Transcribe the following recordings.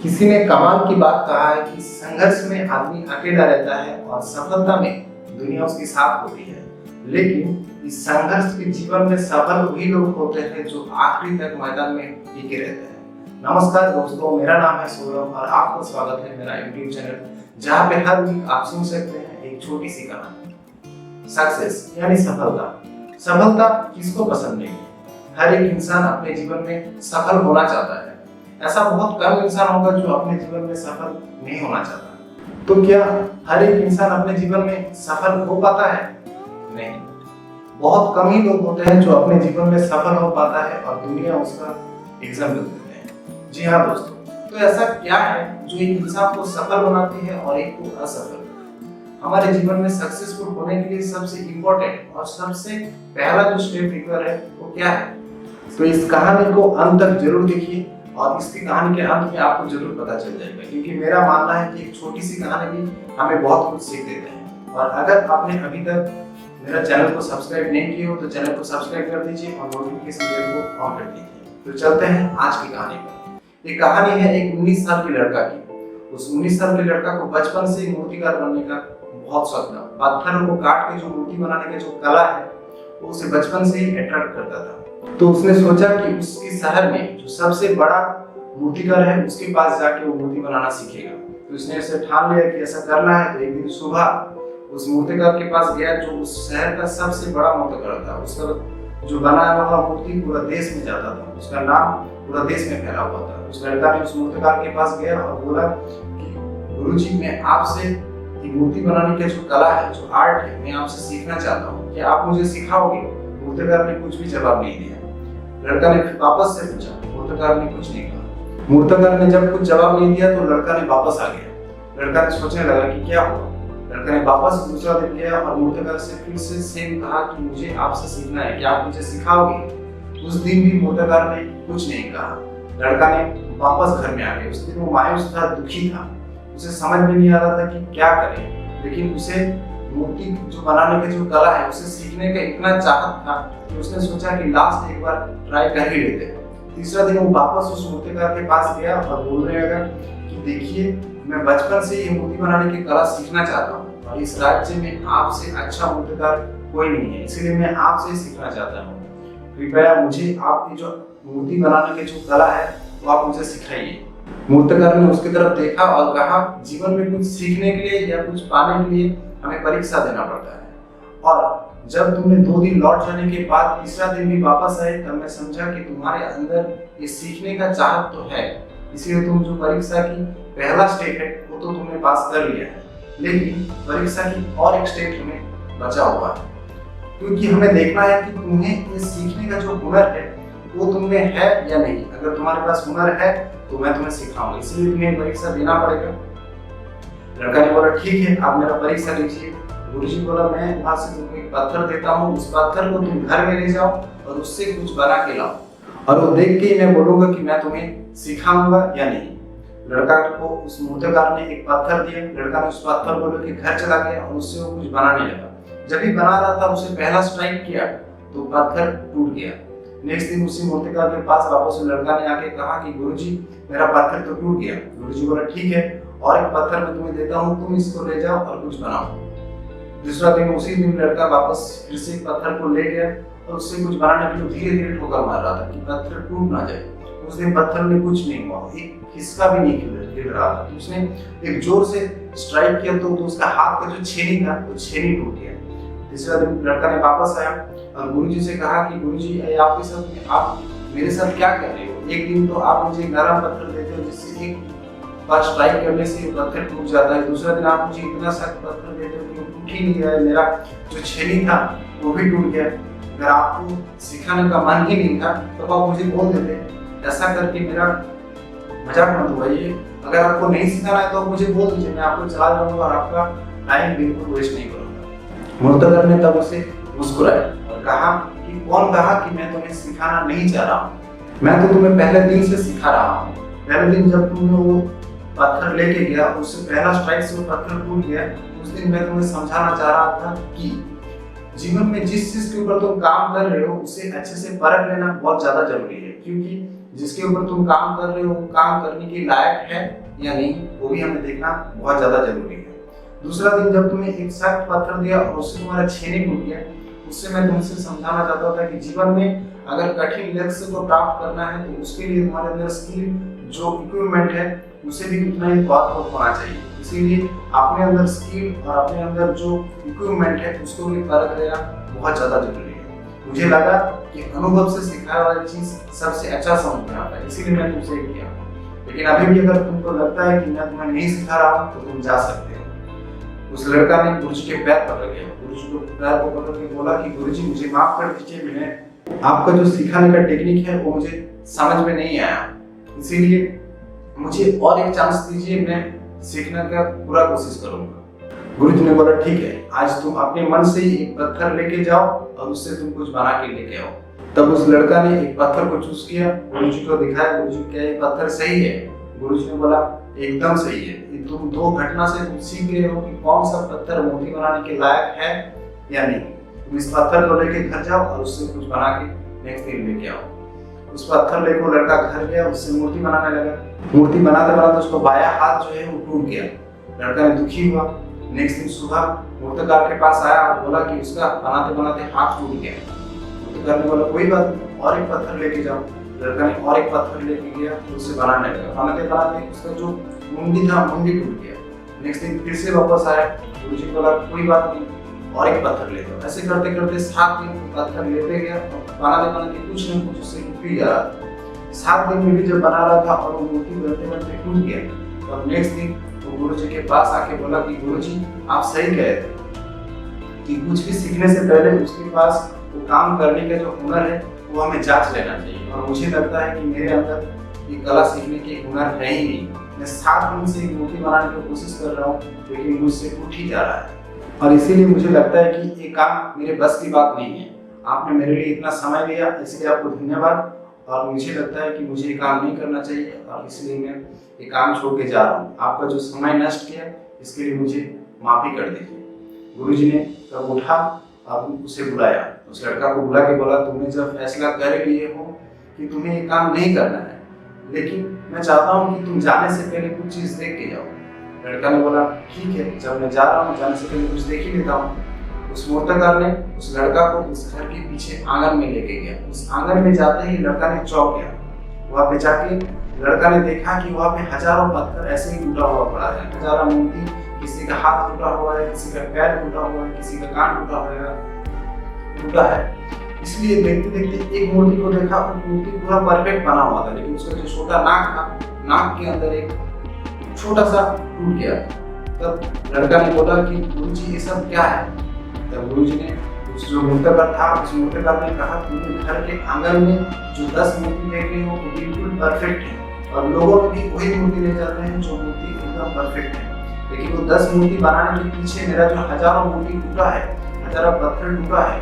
किसी ने कमाल की बात कहा है कि संघर्ष में आदमी अकेला रहता है और सफलता में दुनिया उसके साथ होती है। लेकिन इस संघर्ष के जीवन में सफल वही लोग होते हैं जो आखिरी तक मैदान में टिके रहते हैं। नमस्कार दोस्तों, मेरा नाम है सौरभ और आपका स्वागत है मेरा यूट्यूब चैनल, जहाँ पे हर वीक आप सुन सकते हैं एक छोटी सी कहानी। सक्सेस यानी सफलता। सफलता किसको पसंद नहीं है? हर एक इंसान अपने जीवन में सफल होना चाहता है। ऐसा बहुत कम इंसान होगा जो अपने जीवन में सफल नहीं होना चाहता। तो क्या हर एक इंसान अपने जीवन में सफल हो पाता है? नहीं। बहुत कम ही लोग होते हैं जो अपने जीवन में सफल हो पाता है और दुनिया उसका एग्जाम्पल देते हैं। जी हाँ दोस्तों, तो ऐसा क्या है जो एक इंसान को सफल बनाती है और एक को असफल? हमारे जीवन में सक्सेसफुल होने के लिए सबसे इम्पोर्टेंट और सबसे पहला जो स्टेप रिक्वायर है वो क्या है? तो इस कहानी को अंत तक जरूर देखिए और इसकी कहानी के अंत में आपको जरूर पता चल जाएगा, क्योंकि मेरा मानना है कि एक छोटी सी कहानी भी हमें बहुत कुछ सीख देते हैं। और अगर आपने अभी तक मेरा चैनल को सब्सक्राइब नहीं किया हो तो चैनल को सब्सक्राइब कर दीजिए और नोटिफिकेशन बेल को ऑन कर दीजिए। तो चलते हैं आज की कहानी पर। ये कहानी है एक 19 साल के लड़का की। उस 19 साल के लड़का को बचपन से मूर्तिकार बनने का बहुत शौक था। पत्थरों को काट के जो मूर्ति बनाने की जो कला है वो उसे बचपन से ही अट्रैक्ट करता था। तो उसने सोचा कि उसके शहर में जो सबसे बड़ा मूर्तिकार है उसके पास जाके वो मूर्ति बनाना सीखेगा। तो उसने ऐसे ठान लिया कि ऐसा करना है। तो एक दिन सुबह उस मूर्तिकार के पास गया जो उस शहर का सबसे बड़ा मूर्तिकार था। उसका जो बनाया हुआ मूर्ति पूरा देश में जाता था, उसका नाम पूरा देश में फैला हुआ था। उस लड़का ने उस मूर्तिकार के पास गया और बोला कि गुरुजी, मैं आपसे मूर्ति बनाने की जो कला है, जो आर्ट है, मैं आपसे सीखना चाहता हूँ, क्या आप मुझे सिखाओगे? मूर्तिकार ने कुछ भी जवाब नहीं दिया। लड़का ने वापस से पूछा, मूर्तिकार ने कुछ नहीं कहा। मूर्तिकार ने जब कुछ जवाब नहीं दिया तो लड़का ने वापस आ गया। लड़का ने सोचने लगा कि क्या हुआ। लड़का ने वापस दूसरा दिन गया और मूर्तिकार से फिर से सेम कहा कि मुझे आपसे सीखना है, क्या आप मुझे सिखाओगे? उस दिन भी मूर्तिकार ने कुछ नहीं कहा। लड़का ने वापस घर में आ गया। उस दिन वो मायूस था, दुखी था। उसे समझ में नहीं आ रहा था कि क्या करे, लेकिन उसे मूर्ति जो बनाने की जो कला है उसे सीखने का इतना चाहत था कि उसने सोचा कि लास्ट एक बार ट्राई कर ही लेते हैं। तीसरा दिन वो वापस उस मूर्तिकार के पास गया और बोलने लगा कि देखिए, मैं बचपन से ये मूर्ति बनाने की कला सीखना चाहता हूँ और इस राज्य में आपसे अच्छा मूर्तिकार कोई नहीं है, इसलिए मैं आपसे सीखना चाहता हूँ। कृपया मुझे आपकी जो मूर्ति बनाने की जो कला है वो आप मुझे सिखाइए। मूर्तिकार ने उसकी तरफ देखा और कहा, जीवन में कुछ सीखने के लिए या कुछ पाने के लिए हमें परीक्षा देना पड़ता है, और जब तुमने 2 दिन लौट जाने के बाद तीसरा दिन भी वापस आए तब मैं समझा कि तुम्हारे अंदर ये सीखने का चाहत तो है, इसलिए तुम जो परीक्षा की पहला स्टेप है वो तो तुमने पास कर लिया है, लेकिन परीक्षा की और एक स्टेप तुम्हें बचा हुआ है, क्योंकि हमें देखना है कि तुम्हें ये सीखने का जो हुनर है वो तुमने है या नहीं। अगर तुम्हारे पास हुनर है तो मैं तुम्हें सिखाऊंगा, इसलिए तुम्हें परीक्षा देना पड़ेगा। लड़का ने बोला, ठीक है, आप मेरा परीक्षा लीजिए। गुरुजी बोला, मैं वहां से तुमको एक पत्थर देता हूँ, उस पत्थर को तुम घर में ले जाओ और उससे कुछ बना के लाओ, और वो देख के मैं बोलूंगा कि मैं तुम्हें सिखाऊंगा या नहीं। लड़का को उस मूर्तिकार ने एक पत्थर दिया। लड़का ने उस पत्थर को लेकर घर चला गया और उससे वो कुछ बनाने लगा। जब भी बना रहा था उसे पहला स्ट्राइक किया तो पत्थर टूट गया। नेक्स्ट दिन उसी मूर्तिकार के पास वापस लड़का ने आके कहा कि गुरुजी, मेरा पत्थर तो टूट गया। गुरुजी बोला, ठीक है, और एक पत्थर मैं तुम्हें देता हूँ, तुम इसको ले जाओ और कुछ बनाओ। दूसरा दिन उसी दिन लड़का वापस फिर से पत्थर को ले गया और उससे कुछ बनाने के लिए धीरे धीरे ठोकर मार रहा था कि पत्थर टूट ना जाए। उस दिन पत्थर में कुछ नहीं हुआ, एक हिस्सा भी नहीं हिल रहा था। उसने एक जोर से स्ट्राइक किया तो उसका हाथ का जो छेनी था वो छेनी टूट गया। तीसरा दिन लड़का ने वापस आया और गुरुजी से कहा कि गुरुजी, आपके साथ आप मेरे साथ क्या कर रहे हो? एक दिन तो आप मुझे नरम पत्थर देते हो जिससे एक बार स्ट्राइक करने से पत्थर टूट जाता है, दूसरा दिन आप मुझे इतना सख्त पत्थर देते हो कि वो टूट ही नहीं रहा है, मेरा जो छेनी था वो भी टूट गया। अगर आपको सिखाने का मन ही नहीं था तो आप मुझे बोल देते। ऐसा करके मेरा मजाक मत उड़ाइए। अगर आपको नहीं सिखाना है तो मुझे बोल दीजिए, मैं आपको चला जाऊंगा और आपका टाइम बिल्कुल वेस्ट नहीं करूंगा। मूर्तिकार ने तब उसे मुस्कुराया और कहा कि कौन कहा कि मैं तुम्हें सिखाना नहीं चाह रहा हूँ? मैं तो तुम्हें पहले दिन से सिखा रहा हूँ। पहले दिन जब तुमने वो पत्थर लेके गया, उससे पहला स्ट्राइक से वो पत्थर टूट गया, उस दिन मैं तुम्हें समझाना चाह रहा था कि जीवन में जिस चीज के ऊपर तुम काम कर रहे हो उसे अच्छे से परख लेना बहुत ज्यादा जरूरी है, क्योंकि जिसके ऊपर तुम काम कर रहे हो काम करने के लायक है या नहीं, वो भी हमें देखना बहुत ज्यादा जरूरी है। दूसरा दिन जब तुम्हें एक सख्त पत्थर दिया और उससे तुम्हारा छेने टूट गया, उससे मैं तुमसे समझाना चाहता था कि जीवन में अगर कठिन लक्ष्य को प्राप्त करना है तो उसके लिए तुम्हारे अंदर स्किल जो इक्विपमेंट है उसे भी उतना ही बहुत होना चाहिए। इसीलिए अपने अंदर स्किल और अपने अंदर जो इक्विपमेंट है उसको भी परख लेना बहुत ज्यादा जरूरी है। मुझे लगा कि अनुभव से सिखाया हुआ चीज सबसे अच्छा समझ में आता है, इसीलिए मैं तुमसे किया। लेकिन अभी भी अगर तुमको लगता है कि मैं तुम्हें नहीं सिखा रहा हूँ तो तुम जा सकते हो। उस लड़का ने गुरुजी के पैर पकड़ लिया। गुरुजी को पैर को पकड़ के बोला कि गुरुजी मुझे माफ कर दीजिए, मैंने आपका जो सिखाने का टेक्निक है वो मुझे समझ में नहीं आया, इसीलिए मुझे और एक चांस दीजिए, मैं सीखने का पूरा कोशिश करूंगा। गुरुजी ने बोला ठीक है, आज तुम अपने मन से ही एक पत्थर लेके जाओ और उससे तुम कुछ बना के लेके आओ। तब उस लड़का ने एक पत्थर को चूज किया, गुरुजी को दिखाया। गुरुजी क्या ये पत्थर सही है? गुरुजी ने बोला एकदम सही है। तुम दो घटना से तुम सीख गए हो कि कौन सा पत्थर मूर्ति बनाने के लायक है या नहीं। तुम इस पत्थर को लेके घर जाओ और उससे कुछ बना के नेक्स्ट दिन लेके आओ। उस पत्थर लेकर लड़का घर गया, उससे मूर्ति बनाने लगा। मूर्ति बनाते बनाते उसको बायां हाथ जो है वो टूट गया। लड़का ने दुखी हुआ। नेक्स्ट दिन सुबह मूर्तिकार के पास आया और बोला कि उसका बनाते बनाते हाथ टूट गया। मूर्तिकार ने बोला कोई बात नहीं, और एक पत्थर लेके जाओ। लड़का ने और एक पत्थर लेके गया, उसे बनाने लगा। बनाते बनाते उसका जो मुंडी था मुंडी टूट गया। नेक्स्ट दिन फिर से वापस आया। गुरुजी ने बोला कोई बात नहीं, और एक पत्थर ले लो। ऐसे करते करते 7 दिन पत्थर लेते गया और बनाते बनाते कुछ न कुछ उससे टूट ही जा रहा था। 7 दिन में भी जब बना रहा था और वो मूर्ति बनते बनते टूट गया, और नेक्स्ट दिन वो गुरुजी के पास आके बोला कि गुरुजी आप सही कह रहे थे कि कुछ भी सीखने से पहले उसके पास वो काम करने का जो हुनर है वो हमें जांच लेना चाहिए। और मुझे लगता है कि मेरे अंदर ये कला सीखने की हुनर है ही नहीं। मैं 7 दिन से एक मूर्ति बनाने की कोशिश कर रहा हूँ, लेकिन मुझसे टूट ही जा रहा है। और इसीलिए मुझे लगता है कि ये काम मेरे बस की बात नहीं है। आपने मेरे लिए इतना समय लिया, इसलिए आपको धन्यवाद। और मुझे लगता है कि मुझे ये काम नहीं करना चाहिए, और इसलिए मैं ये काम छोड़ के जा रहा हूँ। आपका जो समय नष्ट किया इसके लिए मुझे माफी कर दीजिए। गुरुजी ने तब उठा और उसे बुलाया। उस लड़का को बुला के बोला तुमने जब फैसला कर लिए हो कि तुम्हें ये काम नहीं करना है, लेकिन मैं चाहता हूँ कि तुम जाने से पहले कुछ चीज देख के जाओ। लड़का ने बोला ठीक है, जब मैं जा रहा हूँ जाने से पहले कुछ देख ही लेता हूँ। उस मूर्तिकार ने उस लड़का को उस घर के पीछे आंगन में लेके गया। उस आंगन में जाते ही लड़का ने चौंक गया। वहाँ पे जाके लड़का ने देखा कि वहाँ पे हजारों पत्थर ऐसे ही टूटा हुआ पड़ा है। हजारों मूर्ति, किसी का हाथ टूटा हुआ है, किसी का पैर टूटा हुआ है, किसी का कान टूटा है। इसलिए देखते देखते एक मूर्ति को देखा, वो मूर्ति पूरा परफेक्ट बना हुआ था, लेकिन उसका जो छोटा नाक था, नाक के अंदर एक छोटा सा टूट गया। तब लड़का ने बोला कि गुरुजी ये सब क्या है? तब गुरुजी ने उस जो मूर्तिकार था, उस मूर्तिकार ने कहा तुम घर के आंगन में जो 10 मूर्ति देख रहे हो वो बिल्कुल परफेक्ट है, और लोगों में भी वही मूर्ति ले जाते हैं जो मूर्ति एकदम परफेक्ट है। लेकिन वो 10 मूर्ति बनाने के पीछे मेरा जो हजारों मूर्ति टूटा है, हजारों पत्थर टूटा है,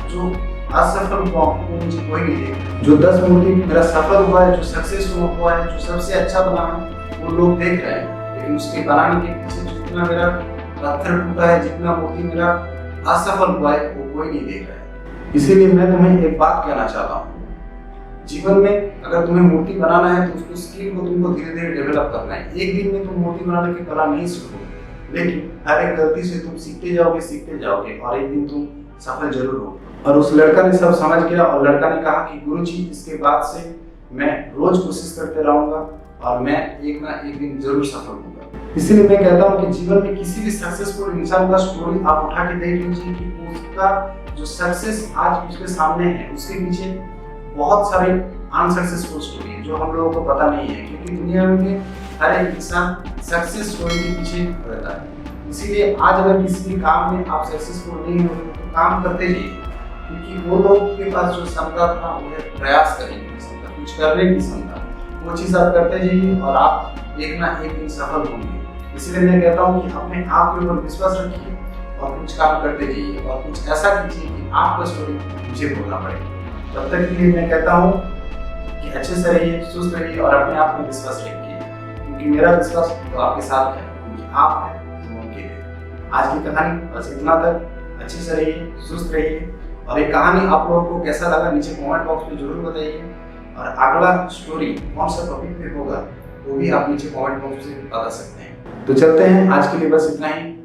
जो असफल हुआ वो मुझे कोई नहीं देख। जो 10 मूर्ति मेरा सफल हुआ है, जो सक्सेसफुल हुआ है, जो सबसे अच्छा बना है, वो लोग देख रहे हैं। लेकिन उसके बनाने के पीछे जितना मेरा पत्थर टूटा है, जितना मूर्ति मेरा असफल हुआ है, वो कोई नहीं देख रहा है। इसीलिए मैं तुम्हें एक बात कहना चाहता हूँ, जीवन में अगर तुम्हें मूर्ति बनाना है तो उसको स्किल को तुमको धीरे धीरे डेवलप करना है। एक दिन में तुम मूर्ति बनाने की कला नहीं सीखोगे, लेकिन हर एक गलती से तुम सीखते जाओगे और एक दिन तुम सफल जरूर हो। और उस लड़का ने सब समझ गया, और लड़का ने कहा कि गुरुजी इसके बाद से मैं रोज कोशिश करते रहूंगा और मैं एक ना एक दिन जरूर सफल होऊंगा। इसीलिए मैं कहता हूँ कि जीवन में किसी भी सक्सेसफुल इंसान का स्टोरी आप उठा के देख लीजिए कि उसका जो सक्सेस आज उसके सामने है, उसके पीछे बहुत सारे अनसक्सेसफुल स्टोरी है जो हम लोगों को पता नहीं है, क्योंकि दुनिया में हर एक इंसान सक्सेस स्टोरी के पीछे रहता है। इसीलिए आज अगर किसी भी काम में आप सक्सेसफुल नहीं हो तो काम करते जाइए, क्योंकि वो लोग के पास जो क्षमता था वो है प्रयास करने की क्षमता, कुछ करने की क्षमता, वो चीज आप करते जाइए और आप एक ना एक दिन सफल होंगे। इसलिए मैं कहता हूँ कि अपने आप के ऊपर विश्वास रखिए और कुछ काम करते जाइए और कुछ ऐसा कीजिए कि आपका स्टोरी मुझे बोलना पड़े। तब तक के लिए मैं कहता हूँ कि अच्छे से रहिए, सुस्त रहिए और अपने आप में विश्वास रखिए, क्योंकि मेरा विश्वास तो आपके साथ है, क्योंकि आप हैं तो मुमकिन है। आज की कहानी बस इतना तक। अच्छे से रहिए, सुस्त रहिए, और ये कहानी आप लोगों को कैसा लगा नीचे कमेंट बॉक्स में जरूर बताइए। और अगला स्टोरी कौन सा टॉपिक पे होगा वो भी आप नीचे कमेंट बॉक्स में बता सकते हैं। तो चलते हैं, आज के लिए बस इतना ही।